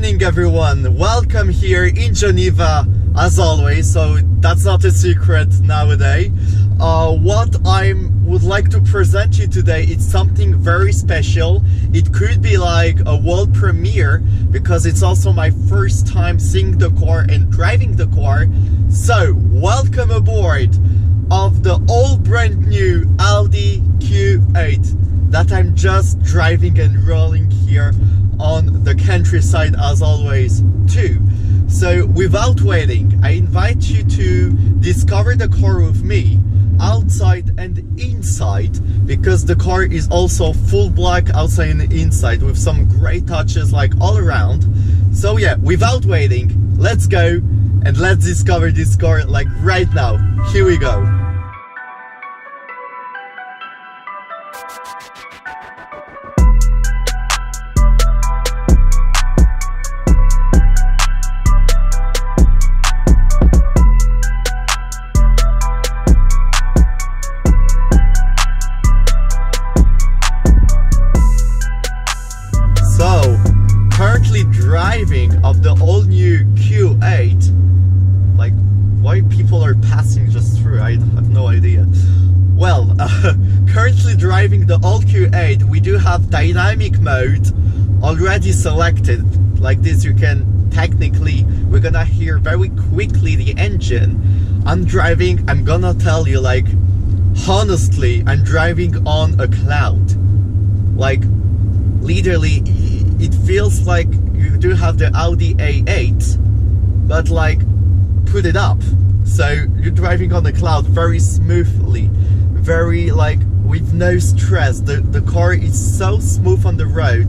morning, everyone. Welcome here in Geneva, as always. So that's not a secret nowadays. What I would like to present you today is something very special. It could be like a world premiere because it's also my first time seeing the car and driving the car. So welcome aboard of the all brand new Audi Q8 that I'm just driving and rolling here on the countryside as always too. So without waiting, I invite you to discover the car with me outside and inside, because the car is also full black outside and inside with some great touches like all around. So yeah, without waiting, let's go and let's discover this car like right now. Here we go. Driving of the all new Q8, like why people are passing just through, I have no idea. Well, currently driving the all Q8, we do have dynamic mode already selected. Like this, you can technically, we're gonna hear very quickly the engine. I'm gonna tell you, like, honestly, I'm driving on a cloud. Like, literally, it feels like you do have the Audi A8, but like, put it up. So you're driving on the cloud very smoothly, very like with no stress. The car is so smooth on the road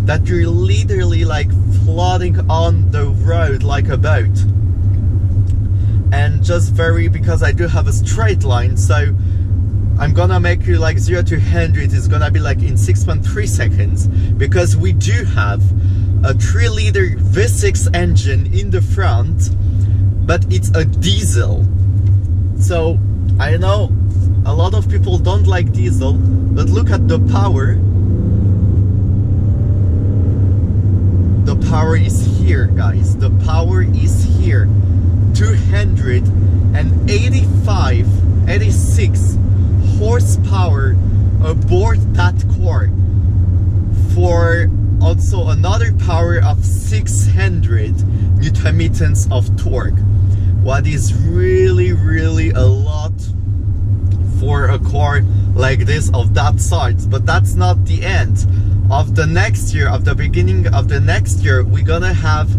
that you're literally like floating on the road like a boat. And just because I do have a straight line, so I'm gonna make you like 0 to 100 is gonna be like in 6.3 seconds, because we do have a 3-liter V6 engine in the front, but it's a diesel. So I know a lot of people don't like diesel, but look at the power. The power is here, guys. The power is here. 86 horsepower aboard that car, for also another power of 600 Newton-meters of torque. What is really a lot for a car like this of that size. But that's not the end. Of the next year, of the beginning of the next year, we're gonna have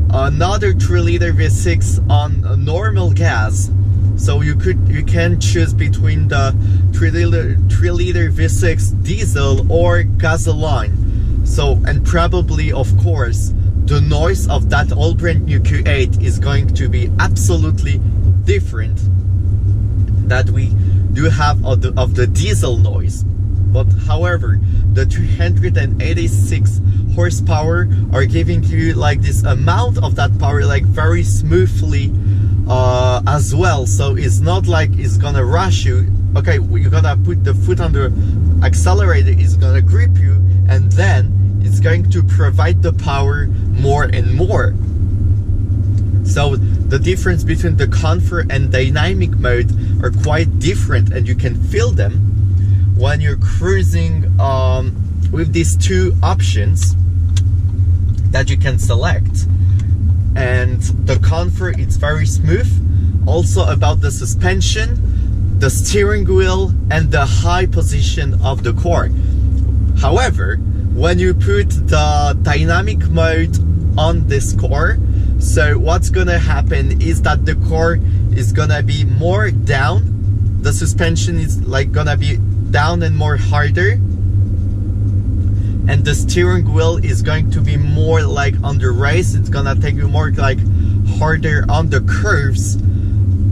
another 3-liter V6 on normal gas. So you can choose between the 3-liter V6 diesel or gasoline. So, and probably, of course, the noise of that all brand new Q8 is going to be absolutely different that we do have of the diesel noise. But however, the 386 horsepower are giving you like this amount of that power like very smoothly as well. So it's not like it's gonna rush you. Okay, you're gonna put the foot on the accelerator, it's gonna grip you, and then it's going to provide the power more and more. So the difference between the comfort and dynamic mode are quite different, and you can feel them when you're cruising with these two options that you can select. And the comfort, it's very smooth. Also about the suspension, the steering wheel, and the high position of the car. However, when you put the dynamic mode on this car, so what's gonna happen is that the car is gonna be more down. The suspension is like gonna be down and more harder, and the steering wheel is going to be more like on the race. It's gonna take you more like harder on the curves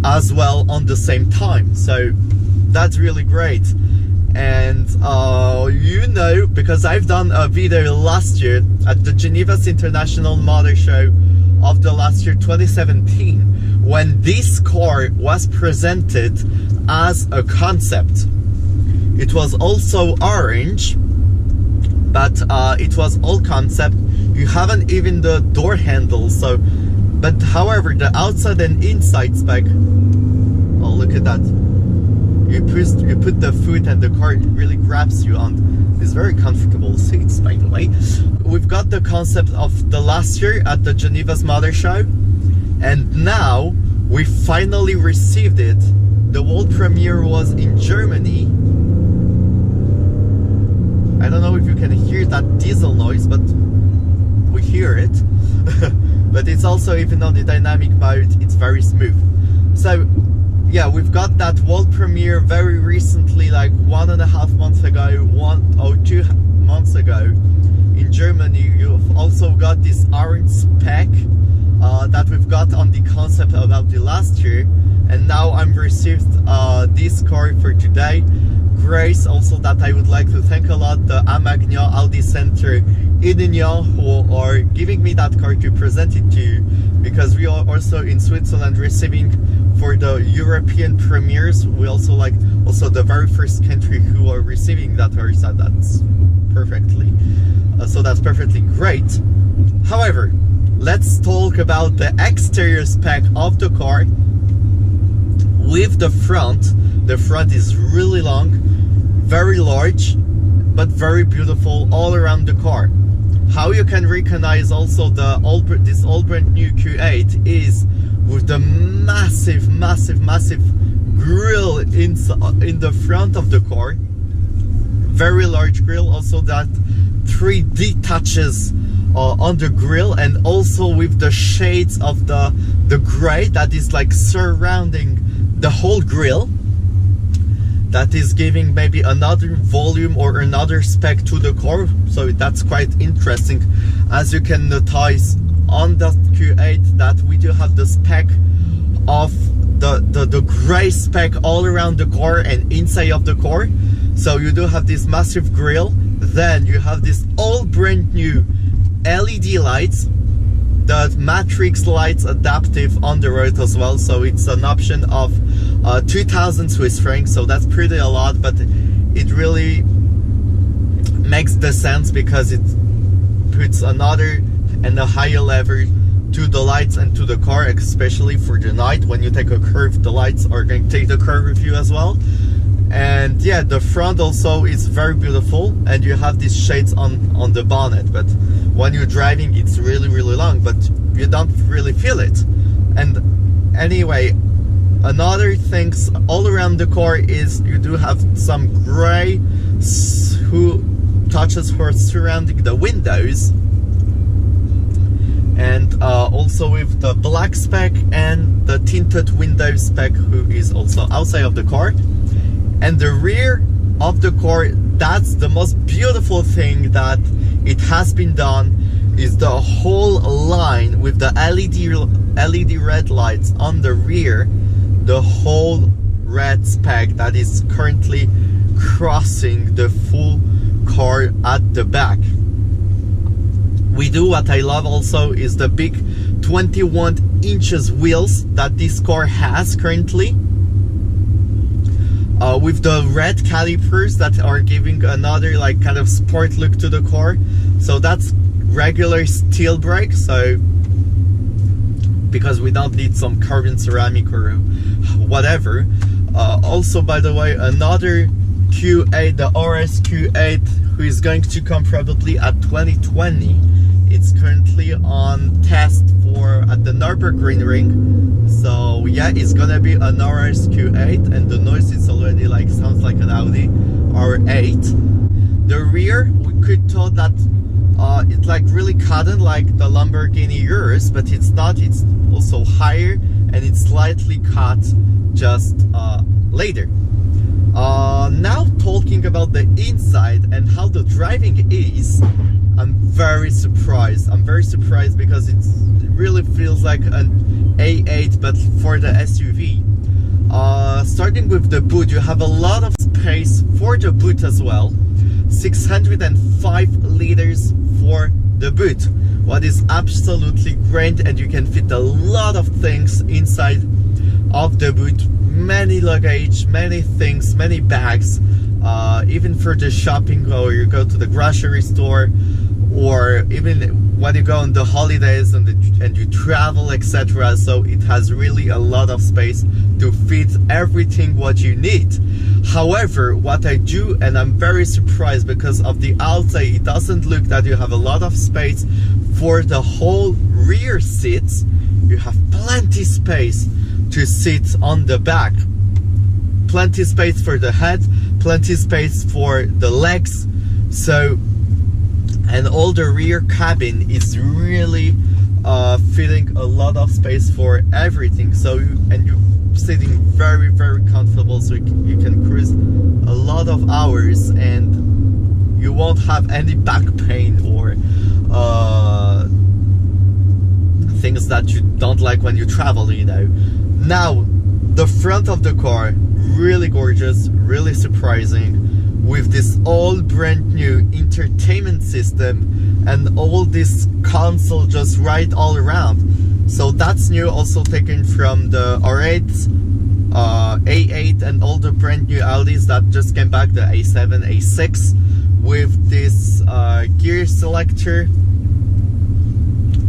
as well on the same time. So that's really great. And you know, because I've done a video last year at the Geneva's International Motor Show of the last year 2017, when this car was presented as a concept. It was also orange, but it was all concept. You haven't even the door handle, so but however the outside and inside spec, oh look at that, you put the foot and the car really grabs you on these very comfortable seats, by the way. We've got the concept of the last year at the Geneva's Motor Show, and now we finally received it. The world premiere was in Germany. I don't know if you can hear that diesel noise, but we hear it. But it's also, even on the dynamic mode, it's very smooth. So yeah, we've got that world premiere very recently, like 1.5 months ago, 1 or 2 months ago in Germany. You've also got this orange spec that we've got on the concept about the last year, and now I'm received this car for today. Grace, also, that I would like to thank a lot, the Nyon Audi Center in Nyon, who are giving me that car to present it to you, because we are also in Switzerland receiving for the European premieres. We also also the very first country who are receiving that car, so that's perfectly great. However, let's talk about the exterior spec of the car. With the front is really long, very large, but very beautiful all around the car. How you can recognize also this all brand new Q8 is with the massive grille in the front of the car. Very large grille, also that 3D touches on the grille, and also with the shades of the gray that is like surrounding the whole grille, that is giving maybe another volume or another spec to the car. So that's quite interesting. As you can notice on the Q8, that we do have the spec of the gray spec all around the car and inside of the car. So you do have this massive grille, then you have this all brand new LED lights, the matrix lights adaptive on the road as well. So it's an option of 2,000 Swiss francs, so that's pretty a lot, but it really makes the sense because it puts another and a higher level to the lights and to the car, especially for the night. When you take a curve, the lights are going to take the curve with you as well. And yeah, the front also is very beautiful, and you have these shades on the bonnet, but when you're driving it's really long, but you don't really feel it. And anyway, another things all around the car is you do have some gray touches for surrounding the windows, and also with the black spec and the tinted window spec, who is also outside of the car. And the rear of the car, that's the most beautiful thing that it has been done, is the whole line with the LED red lights on the rear, the whole red spec that is currently crossing the full car at the back. What I love also is the big 21 inches wheels that this car has currently, with the red calipers that are giving another like kind of sport look to the car. So that's regular steel brakes, so because we don't need some carbon ceramic or whatever. Also, by the way, another Q8, the RS Q8, who is going to come probably at 2020. It's currently on test at the Nürburgring Ring. So yeah, it's gonna be an RS Q8, and the noise is already like sounds like an Audi R8. The rear, we could thought that it's like really cutting like the Lamborghini Urus, but it's not. It's also higher, and it's slightly cut just later. Now talking about the inside and how the driving is, I'm very surprised. I'm very surprised because it really feels like an A8 but for the SUV. Starting with the boot, you have a lot of space for the boot as well. 605 liters for the boot, what is absolutely great, and you can fit a lot of things inside of the boot. Many luggage, many things, many bags, even for the shopping, or you go to the grocery store, or even when you go on the holidays and you travel, etc. So it has really a lot of space to fit everything what you need. However, what I do, and I'm very surprised because of the outside, it doesn't look that you have a lot of space for the whole rear seats. You have plenty space to sit on the back, plenty space for the head, plenty space for the legs. So, and all the rear cabin is really filling a lot of space for everything. So you're sitting very, very comfortable, so you can cruise a lot of hours and you won't have any back pain or things that you don't like when you travel, you know. Now, the front of the car, really gorgeous, really surprising, with this all brand new entertainment system and all this console just right all around. So that's new, also taken from the R8, A8 and all the brand new Audis that just came back, the A7, A6, with this gear selector.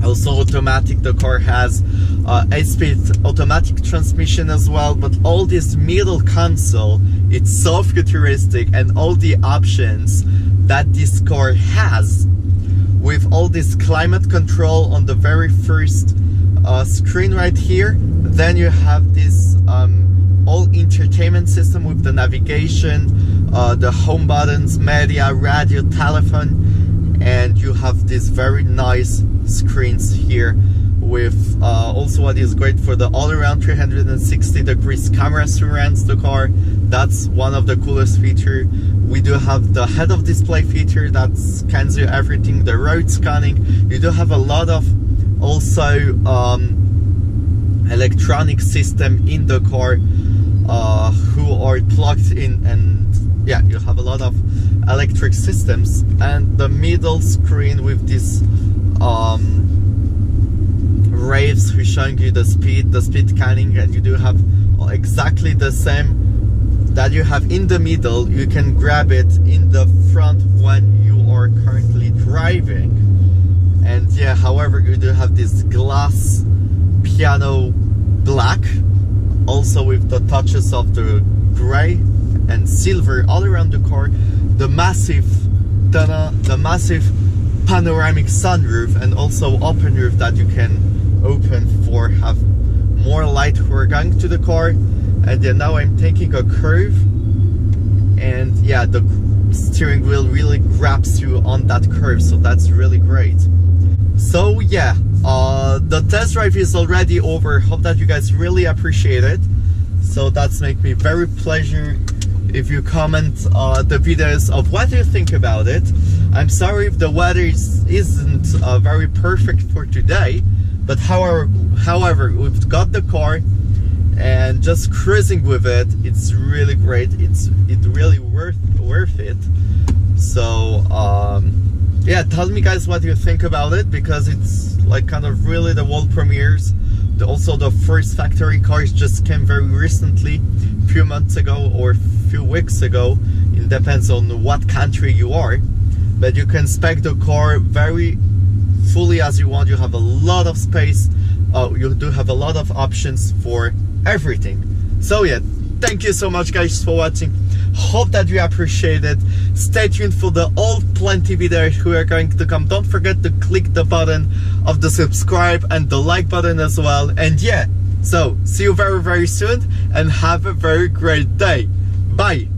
Also automatic. The car has 8-speed automatic transmission as well, but all this middle console, it's so futuristic, and all the options that this car has, with all this climate control on the very first screen right here. Then you have this all entertainment system with the navigation, the home buttons, media, radio, telephone, and you have these very nice screens here with also what is great for the all-around 360 degrees camera surrounds the car. That's one of the coolest features. We do have the head-up display feature that scans you everything, the road scanning. You do have a lot of also electronic system in the car who are plugged in, and yeah, you have a lot of electric systems. And the middle screen with this raves who's showing you the speed canning, and you do have exactly the same that you have in the middle. You can grab it in the front when you are currently driving. And yeah, however, you do have this glass piano black, also with the touches of the gray and silver all around the car. The massive panoramic sunroof, and also open roof that you can open for have more light who are going to the car. And then now I'm taking a curve, and yeah, the steering wheel really grabs you on that curve, so that's really great. So yeah, the test drive is already over. Hope that you guys really appreciate it. So that's make me very pleasure if you comment the videos of what you think about it. I'm sorry if the weather isn't very perfect for today, but however, we've got the car and just cruising with it, it's really great. It's really worth it. So yeah, tell me guys what you think about it, because it's like kind of really the world premieres. Also the first factory cars just came very recently, few months ago or few weeks ago. It depends on what country you are, but you can spec the car very fully as you want. You have a lot of space, you do have a lot of options for everything. So yeah, thank you so much guys for watching. Hope that you appreciate it. Stay tuned for the all plenty videos who are going to come. Don't forget to click the button of the subscribe and the like button as well. And yeah, so see you very soon, and have a very great day. Bye.